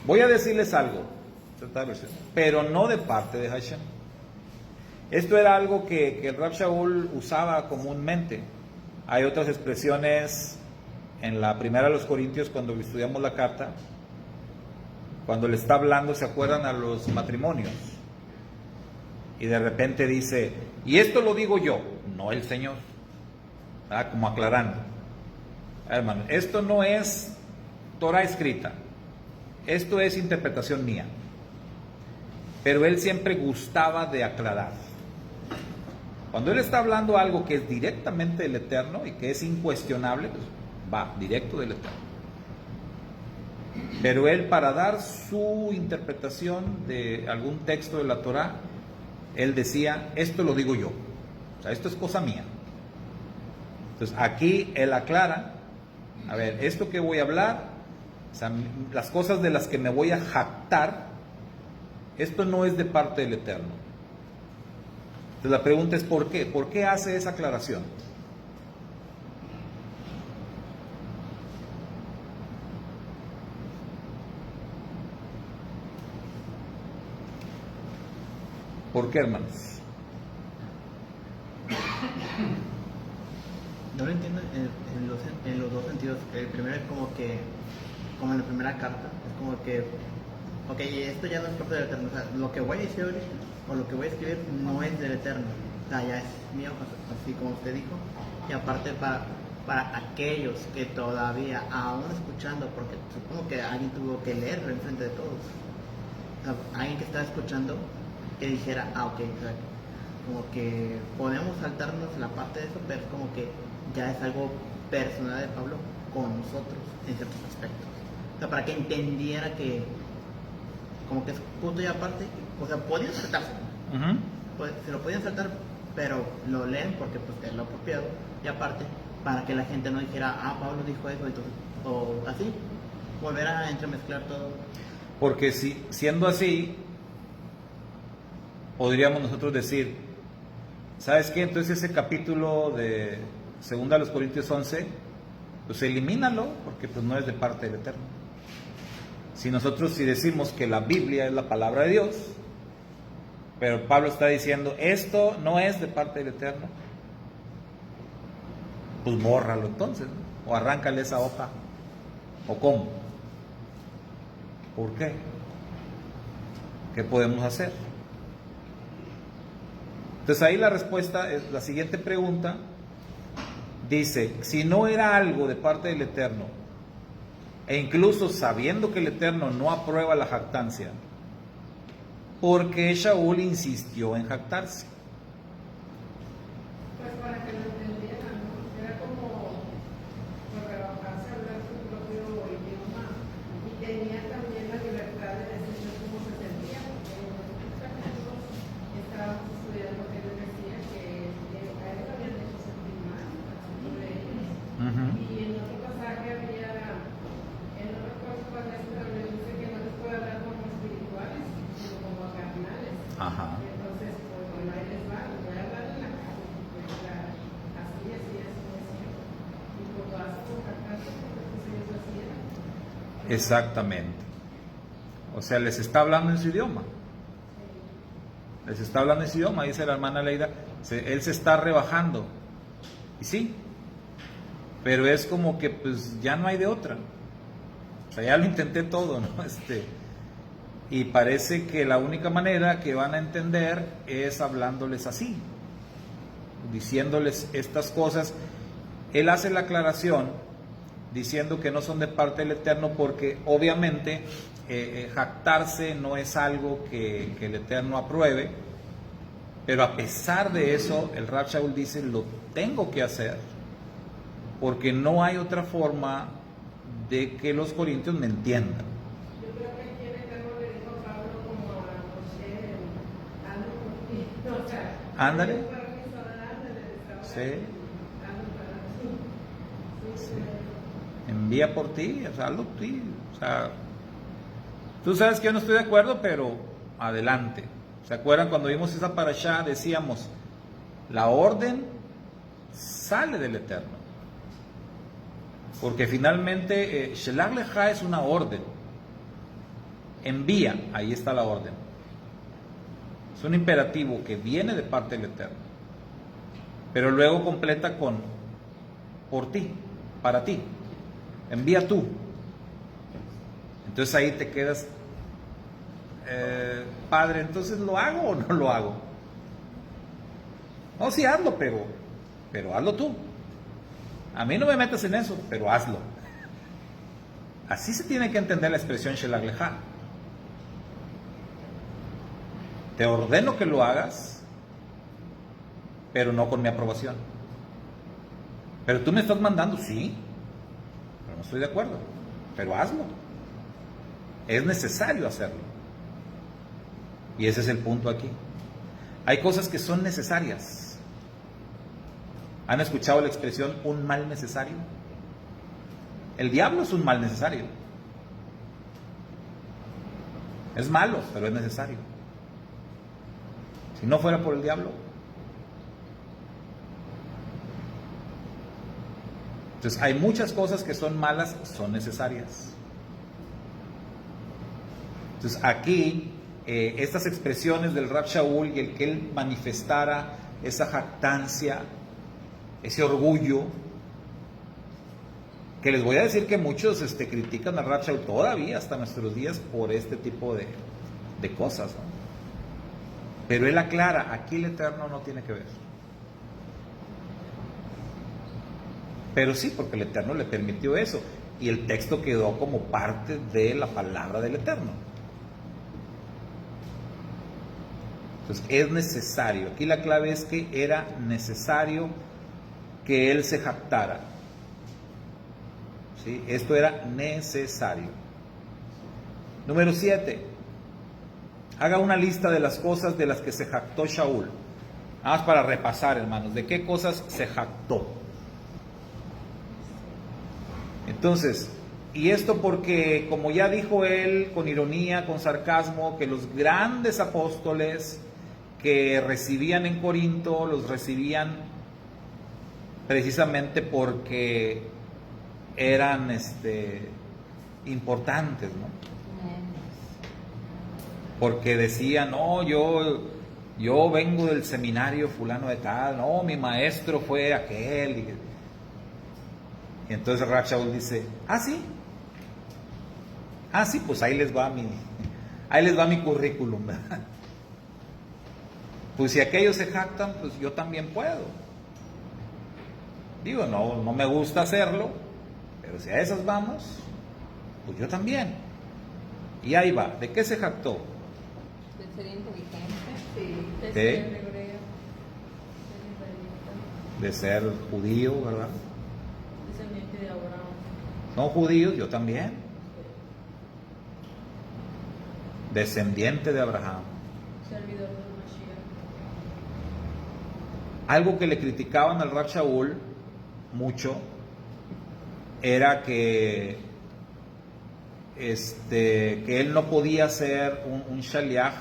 [SPEAKER 1] Voy a decirles algo, pero no de parte de Hashem. Esto era algo que el Rab Shaul usaba comúnmente. Hay otras expresiones en la primera de los Corintios, cuando estudiamos la carta, cuando le está hablando, ¿se acuerdan? A los matrimonios. Y de repente dice, y esto lo digo yo, no el Señor. ¿Verdad? Como aclarando. Hermano, esto no es Torah escrita, esto es interpretación mía. Pero él siempre gustaba de aclarar. Cuando él está hablando algo que es directamente del Eterno y que es incuestionable, pues va directo del Eterno. Pero él, para dar su interpretación de algún texto de la Torah, él decía, esto lo digo yo, o sea, esto es cosa mía. Entonces aquí él aclara, a ver, esto que voy a hablar, o sea, las cosas de las que me voy a jactar, esto no es de parte del Eterno. Entonces la pregunta es, ¿por qué? ¿Por qué hace esa aclaración? ¿Por qué, hermanos?
[SPEAKER 4] No lo entiendo en los dos sentidos. El primero es como en la primera carta, es como que, ok, esto ya no es parte del Eterno. O sea, lo que voy a decir ahorita, o lo que voy a escribir, no es del Eterno. O sea, ya es mío, así como usted dijo. Y aparte para aquellos que todavía, aún escuchando, porque supongo que alguien tuvo que leerlo enfrente de todos. O sea, alguien que estaba escuchando, que dijera, ok, o sea, como que podemos saltarnos la parte de eso, pero es como que ya es algo personal de Pablo con nosotros en ciertos aspectos. O sea, para que entendiera que como que es punto y aparte, o sea, podían saltarse, se lo podían saltar, pero lo leen porque pues es lo apropiado, y aparte, para que la gente no dijera, Pablo dijo eso, entonces, o así, volver a entremezclar todo.
[SPEAKER 1] Porque si, siendo así, podríamos nosotros decir, ¿sabes qué? Entonces ese capítulo de 2 Corintios 11, pues elimínalo, porque pues no es de parte del Eterno. Si decimos que la Biblia es la palabra de Dios, pero Pablo está diciendo, esto no es de parte del Eterno, pues bórralo entonces, ¿no? O arráncale esa hoja, o cómo. ¿Por qué? ¿Qué podemos hacer? Entonces ahí la respuesta es la siguiente pregunta. Dice, si no era algo de parte del Eterno, e incluso sabiendo que el Eterno no aprueba la jactancia, ¿por qué Shaul insistió en jactarse?
[SPEAKER 3] Pues para que lo entendieran, ¿no? Era como por rebajarse a hablar su propio idioma y tenía también la libertad de decir cómo se sentía, porque nosotros estábamos estudiando que él decía que a él lo habían hecho sentir mal, sobre ellos. Y en otro pasaje había, no recuerdo cuál es, pero le dice que no les puede hablar como espirituales, sino como carnales.
[SPEAKER 1] Ajá.
[SPEAKER 3] Entonces, pues bueno, ahí les va, les voy a hablar en la calle, pues así, y cuando hace con cartas, pues ellos lo hacían.
[SPEAKER 1] Exactamente. O sea, les está hablando en su idioma. Les está hablando en su idioma, dice la hermana Leida. Él se está rebajando. Y sí, pero es como que pues ya no hay de otra. O sea, ya lo intenté todo, ¿no? Y parece que la única manera que van a entender es hablándoles así, diciéndoles estas cosas. Él hace la aclaración diciendo que no son de parte del Eterno porque obviamente jactarse no es algo que el Eterno apruebe, pero a pesar de eso el Rab Shaul dice, lo tengo que hacer porque no hay otra forma de que los corintios me entiendan.
[SPEAKER 3] Yo creo que aquí en el cargo le dijo Pablo como a José, ando por ti. O sea,
[SPEAKER 1] Ándale.
[SPEAKER 3] yo para mí estaba dándole, estaba
[SPEAKER 1] Sí.
[SPEAKER 3] ando para ti. Sí.
[SPEAKER 1] Envía por ti, o sea, hazlo tú. O sea, tú sabes que yo no estoy de acuerdo, pero adelante. ¿Se acuerdan cuando vimos esa parashá? Decíamos, la orden sale del Eterno. Porque finalmente, Shelach Lecha es una orden. Envía, ahí está la orden. Es un imperativo que viene de parte del Eterno. Pero luego completa con, por ti, para ti. Envía tú. Entonces ahí te quedas, padre, entonces ¿lo hago o no lo hago? No, sí hazlo, pero hazlo tú. A mí no me metas en eso, pero hazlo. Así se tiene que entender la expresión Shelach Lecha. Te ordeno que lo hagas, pero no con mi aprobación. Pero tú me estás mandando, sí, pero no estoy de acuerdo, pero hazlo. Es necesario hacerlo. Y ese es el punto aquí. Hay cosas que son necesarias. ¿Han escuchado la expresión un mal necesario? El diablo es un mal necesario. Es malo, pero es necesario. Si no fuera por el diablo. Entonces hay muchas cosas que son malas, son necesarias. Entonces aquí estas expresiones del Rab Shaul y el que él manifestara esa jactancia, ese orgullo, que les voy a decir que muchos critican a Rab Shaul todavía hasta nuestros días por este tipo de cosas, ¿no? Pero él aclara, aquí el Eterno no tiene que ver. Pero sí, porque el Eterno le permitió eso y el texto quedó como parte de la palabra del Eterno. Entonces es necesario, aquí la clave es que era necesario que él se jactara. ¿Sí? Esto era necesario. Número 7. Haga una lista de las cosas de las que se jactó Shaul. Nada más para repasar, hermanos, de qué cosas se jactó. Entonces, y esto porque, como ya dijo él, con ironía, con sarcasmo, que los grandes apóstoles que recibían en Corinto, los recibían precisamente porque eran importantes, ¿no? Porque decían, no, yo vengo del seminario fulano de tal, no, mi maestro fue aquel. Y entonces Rab Shaul dice, sí, pues ahí les va mi currículum, ¿verdad? Pues si aquellos se jactan, pues yo también puedo. Digo, no me gusta hacerlo, pero si a esas vamos, pues yo también. Y ahí va. ¿De qué se jactó?
[SPEAKER 2] De ser inteligente.
[SPEAKER 3] Sí.
[SPEAKER 2] De
[SPEAKER 1] ¿Sí?
[SPEAKER 2] ser hebreo.
[SPEAKER 1] De ser judío, ¿verdad?
[SPEAKER 2] Descendiente de Abraham.
[SPEAKER 1] Son judíos, yo también. Descendiente de Abraham.
[SPEAKER 2] Servidor del Mashiach.
[SPEAKER 1] Algo que le criticaban al Rab Shaul mucho era que él no podía ser un shaliach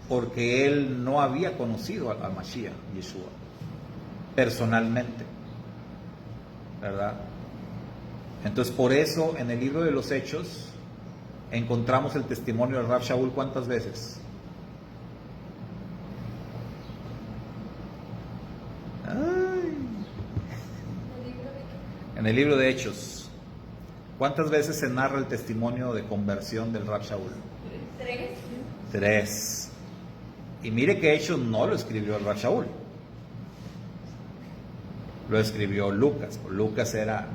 [SPEAKER 1] porque él no había conocido al Mashiach, Yeshua, personalmente, ¿verdad? Entonces, por eso en el libro de los Hechos encontramos el testimonio del Rab Shaul, ¿cuántas veces? En el libro de Hechos, ¿cuántas veces se narra el testimonio de conversión del Rab Shaul?
[SPEAKER 5] 3.
[SPEAKER 1] 3. Y mire que Hechos no lo escribió el Rab Shaul, lo escribió Lucas. Lucas era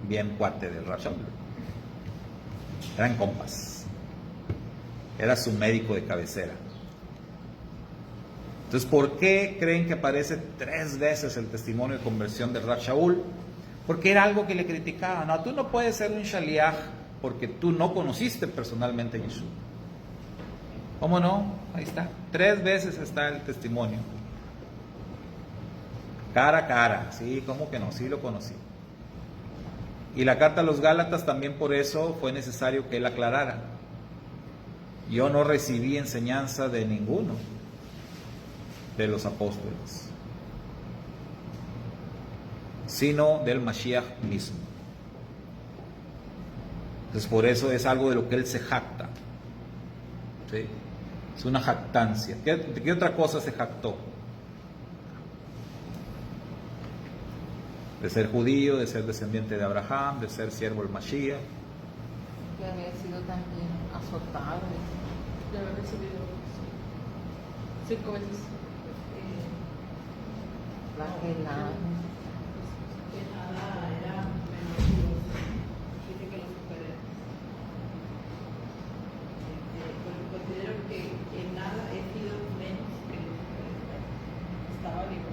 [SPEAKER 1] bien cuate del Rab Shaul, eran compas, era su médico de cabecera. Entonces, ¿por qué creen que aparece 3 veces el testimonio de conversión del Rab Shaul? Porque era algo que le criticaban. No, tú no puedes ser un shaliach porque tú no conociste personalmente a Jesús. ¿Cómo no? Ahí está. 3 veces está el testimonio. Cara a cara. Sí, ¿cómo que no? Sí lo conocí. Y la carta a los Gálatas también por eso fue necesario que él aclarara. Yo no recibí enseñanza de ninguno de los apóstoles, sino del Mashiach mismo. Entonces por eso es algo de lo que él se jacta, ¿sí? Es una jactancia. ¿De qué otra cosa se jactó? De ser judío, de ser descendiente de Abraham, de ser siervo del Mashiach.
[SPEAKER 2] Que había sido también azotado. De haber recibido 5 veces flagelado.
[SPEAKER 3] Que nada era menos Dios. Dice que lo superé. Considero que en nada he sido menos que lo superé. Estaba vivo.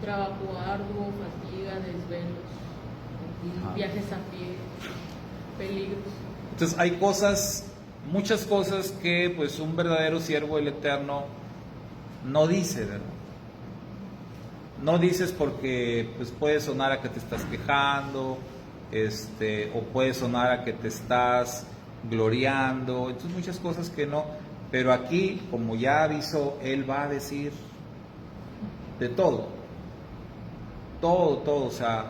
[SPEAKER 2] Trabajo arduo, fatiga, desvelos, viajes a pie, peligros.
[SPEAKER 1] Entonces hay cosas, muchas cosas que pues un verdadero siervo del Eterno no dice, ¿verdad? No dices porque pues puede sonar a que te estás quejando, o puede sonar a que te estás gloriando, entonces muchas cosas que no, pero aquí, como ya avisó, él va a decir de todo, o sea,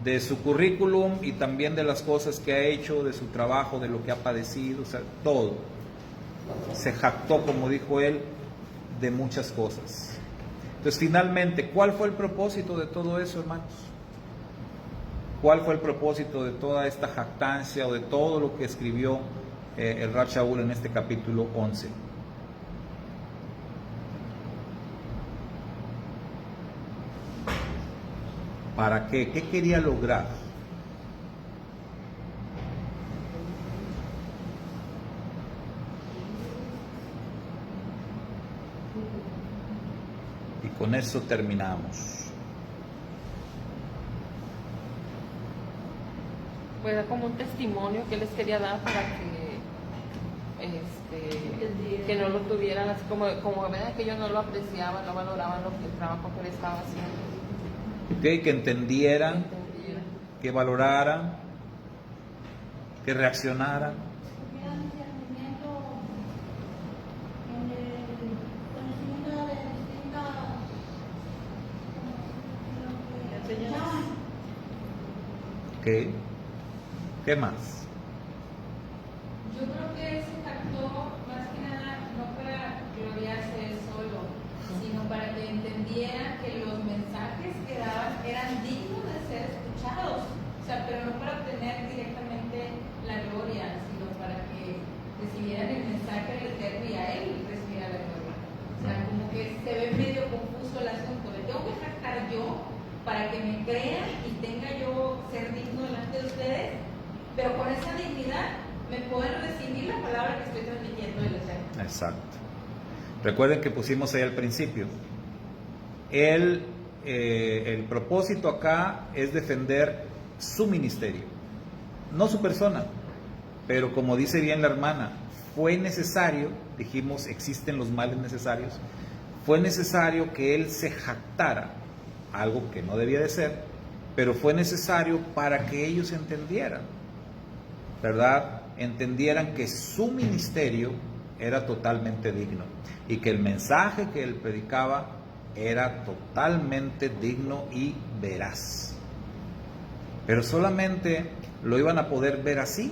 [SPEAKER 1] de su currículum y también de las cosas que ha hecho, de su trabajo, de lo que ha padecido, o sea, todo. Se jactó, como dijo él, de muchas cosas. Entonces, finalmente, ¿cuál fue el propósito de todo eso, hermanos? ¿Cuál fue el propósito de toda esta jactancia o de todo lo que escribió el Rab Shaul en este capítulo 11? ¿Para qué? ¿Qué quería lograr? Y con eso terminamos.
[SPEAKER 2] Pues era como un testimonio que les quería dar para que no lo tuvieran así como vean que ellos no lo apreciaban, no valoraban el trabajo que él estaba haciendo.
[SPEAKER 1] ¿Okay? Que entendieran, que valoraran, que reaccionaran.
[SPEAKER 6] Tuvieran discernimiento en el conocimiento de distintas enseñanzas.
[SPEAKER 1] ¿Okay? ¿Qué más?
[SPEAKER 5] Yo creo que se jactó más que nada no para gloriarse él solo, sino para que entendieran que los mensajes que daban eran dignos de ser escuchados. O sea, pero no para obtener directamente la gloria, sino para que recibieran el mensaje del Eterno y a él me crean y tenga yo ser digno delante de ustedes, pero con esa dignidad me pueden recibir la palabra que estoy transmitiendo del Eterno.
[SPEAKER 1] Exacto. Recuerden que pusimos ahí al principio, el propósito acá es defender su ministerio, no su persona, pero como dice bien la hermana, fue necesario, dijimos, existen los males necesarios, fue necesario que él se jactara, algo que no debía de ser, pero fue necesario para que ellos entendieran, ¿verdad? Entendieran que su ministerio era totalmente digno y que el mensaje que él predicaba era totalmente digno y veraz. Pero solamente lo iban a poder ver así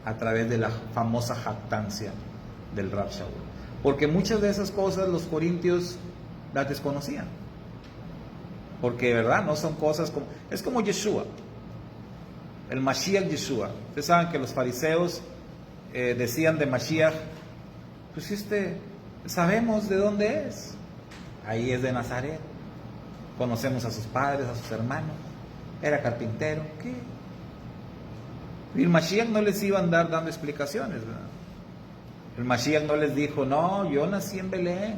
[SPEAKER 1] a través de la famosa jactancia del Rab Shaul. Porque muchas de esas cosas los corintios las desconocían. Porque, ¿verdad? No son cosas como... Es como Yeshua, el Mashiach Yeshua. Ustedes saben que los fariseos decían de Mashiach, pues sabemos de dónde es. Ahí es de Nazaret. Conocemos a sus padres, a sus hermanos. Era carpintero. ¿Qué? Y el Mashiach no les iba a andar dando explicaciones, ¿verdad? El Mashiach no les dijo, no, yo nací en Belén.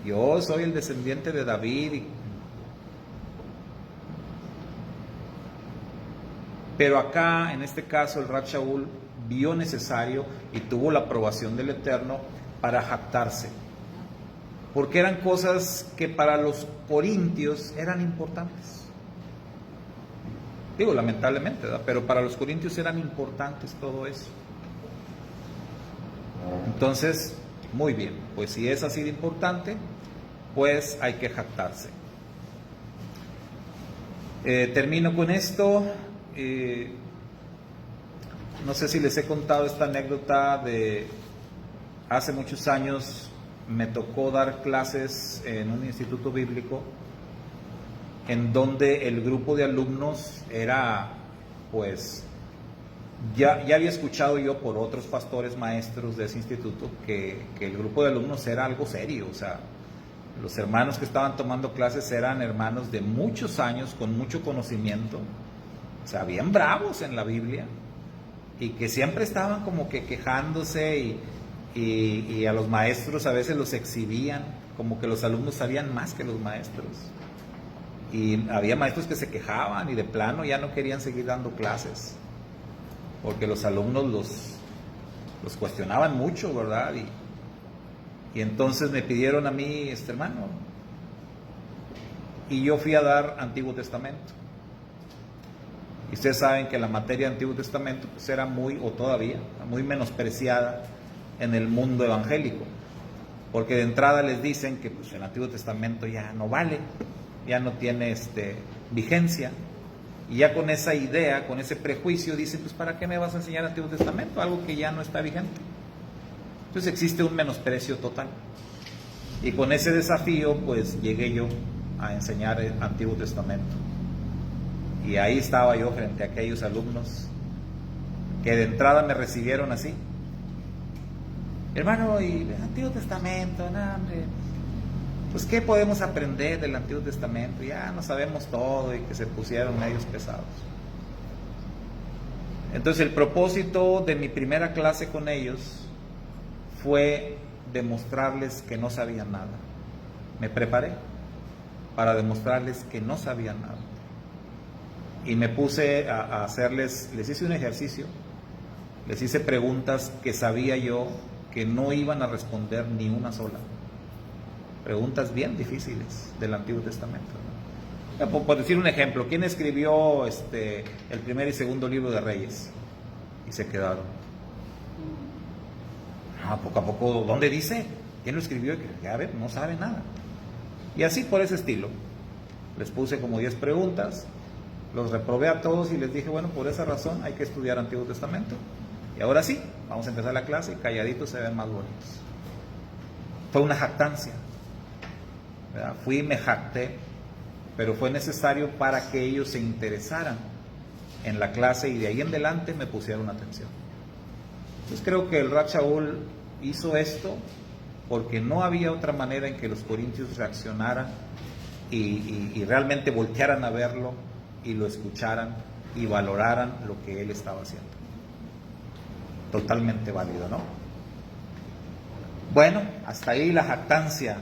[SPEAKER 1] Yo soy el descendiente de David. Pero acá, en este caso, el Rab Shaul vio necesario y tuvo la aprobación del Eterno para jactarse. Porque eran cosas que para los corintios eran importantes. Digo, lamentablemente, ¿verdad? Pero para los corintios eran importantes todo eso. Entonces, muy bien, pues si es así de importante, pues hay que jactarse. Termino con esto. No sé si les he contado esta anécdota de hace muchos años. Me tocó dar clases en un instituto bíblico en donde el grupo de alumnos era, pues, ya había escuchado yo por otros pastores maestros de ese instituto que el grupo de alumnos era algo serio. O sea, los hermanos que estaban tomando clases eran hermanos de muchos años, con mucho conocimiento, o sea, bien bravos en la Biblia, y que siempre estaban como que quejándose y a los maestros a veces los exhibían, como que los alumnos sabían más que los maestros. Y había maestros que se quejaban y de plano ya no querían seguir dando clases, porque los alumnos los cuestionaban mucho, ¿verdad? Y entonces me pidieron a mí, hermano, y yo fui a dar Antiguo Testamento. Y ustedes saben que la materia de Antiguo Testamento pues era o todavía, muy menospreciada en el mundo evangélico, porque de entrada les dicen que pues el Antiguo Testamento ya no vale, ya no tiene vigencia, y ya con esa idea, con ese prejuicio dicen, pues ¿para qué me vas a enseñar Antiguo Testamento? Algo que ya no está vigente. Entonces existe un menosprecio total, y con ese desafío pues llegué yo a enseñar el Antiguo Testamento, y ahí estaba yo frente a aquellos alumnos que de entrada me recibieron así: hermano, y el Antiguo Testamento, no, hombre, pues ¿qué podemos aprender del Antiguo Testamento? Ya no sabemos todo, y que se pusieron medios pesados. Entonces el propósito de mi primera clase con ellos fue demostrarles que no sabían nada. Me preparé para demostrarles que no sabían nada. Y me puse a hacerles, les hice un ejercicio, les hice preguntas que sabía yo que no iban a responder ni una sola. Preguntas bien difíciles del Antiguo Testamento, ¿no? Por decir un ejemplo, ¿quién escribió el primer y segundo libro de Reyes? Y se quedaron. Poco a poco, ¿dónde dice? ¿Quién lo escribió? Y a ver, no sabe nada. Y así por ese estilo. Les puse como 10 preguntas, los reprobé a todos y les dije, bueno, por esa razón hay que estudiar Antiguo Testamento. Y ahora sí, vamos a empezar la clase y calladitos se ven más bonitos. Fue una jactancia, ¿verdad? Fui y me jacté, pero fue necesario para que ellos se interesaran en la clase y de ahí en adelante me pusieron atención. Entonces creo que el Rab Shaul hizo esto porque no había otra manera en que los corintios reaccionaran y realmente voltearan a verlo y lo escucharan y valoraran lo que él estaba haciendo. Totalmente válido, ¿no? Bueno, hasta ahí la jactancia,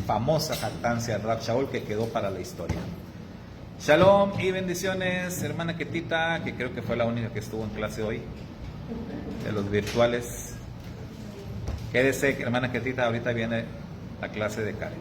[SPEAKER 1] famosa jactancia de Rab Shaul, que quedó para la historia. Shalom y bendiciones, hermana Ketita, que creo que fue la única que estuvo en clase hoy, de los virtuales. Quédese, hermana Ketita, ahorita viene la clase de Karen.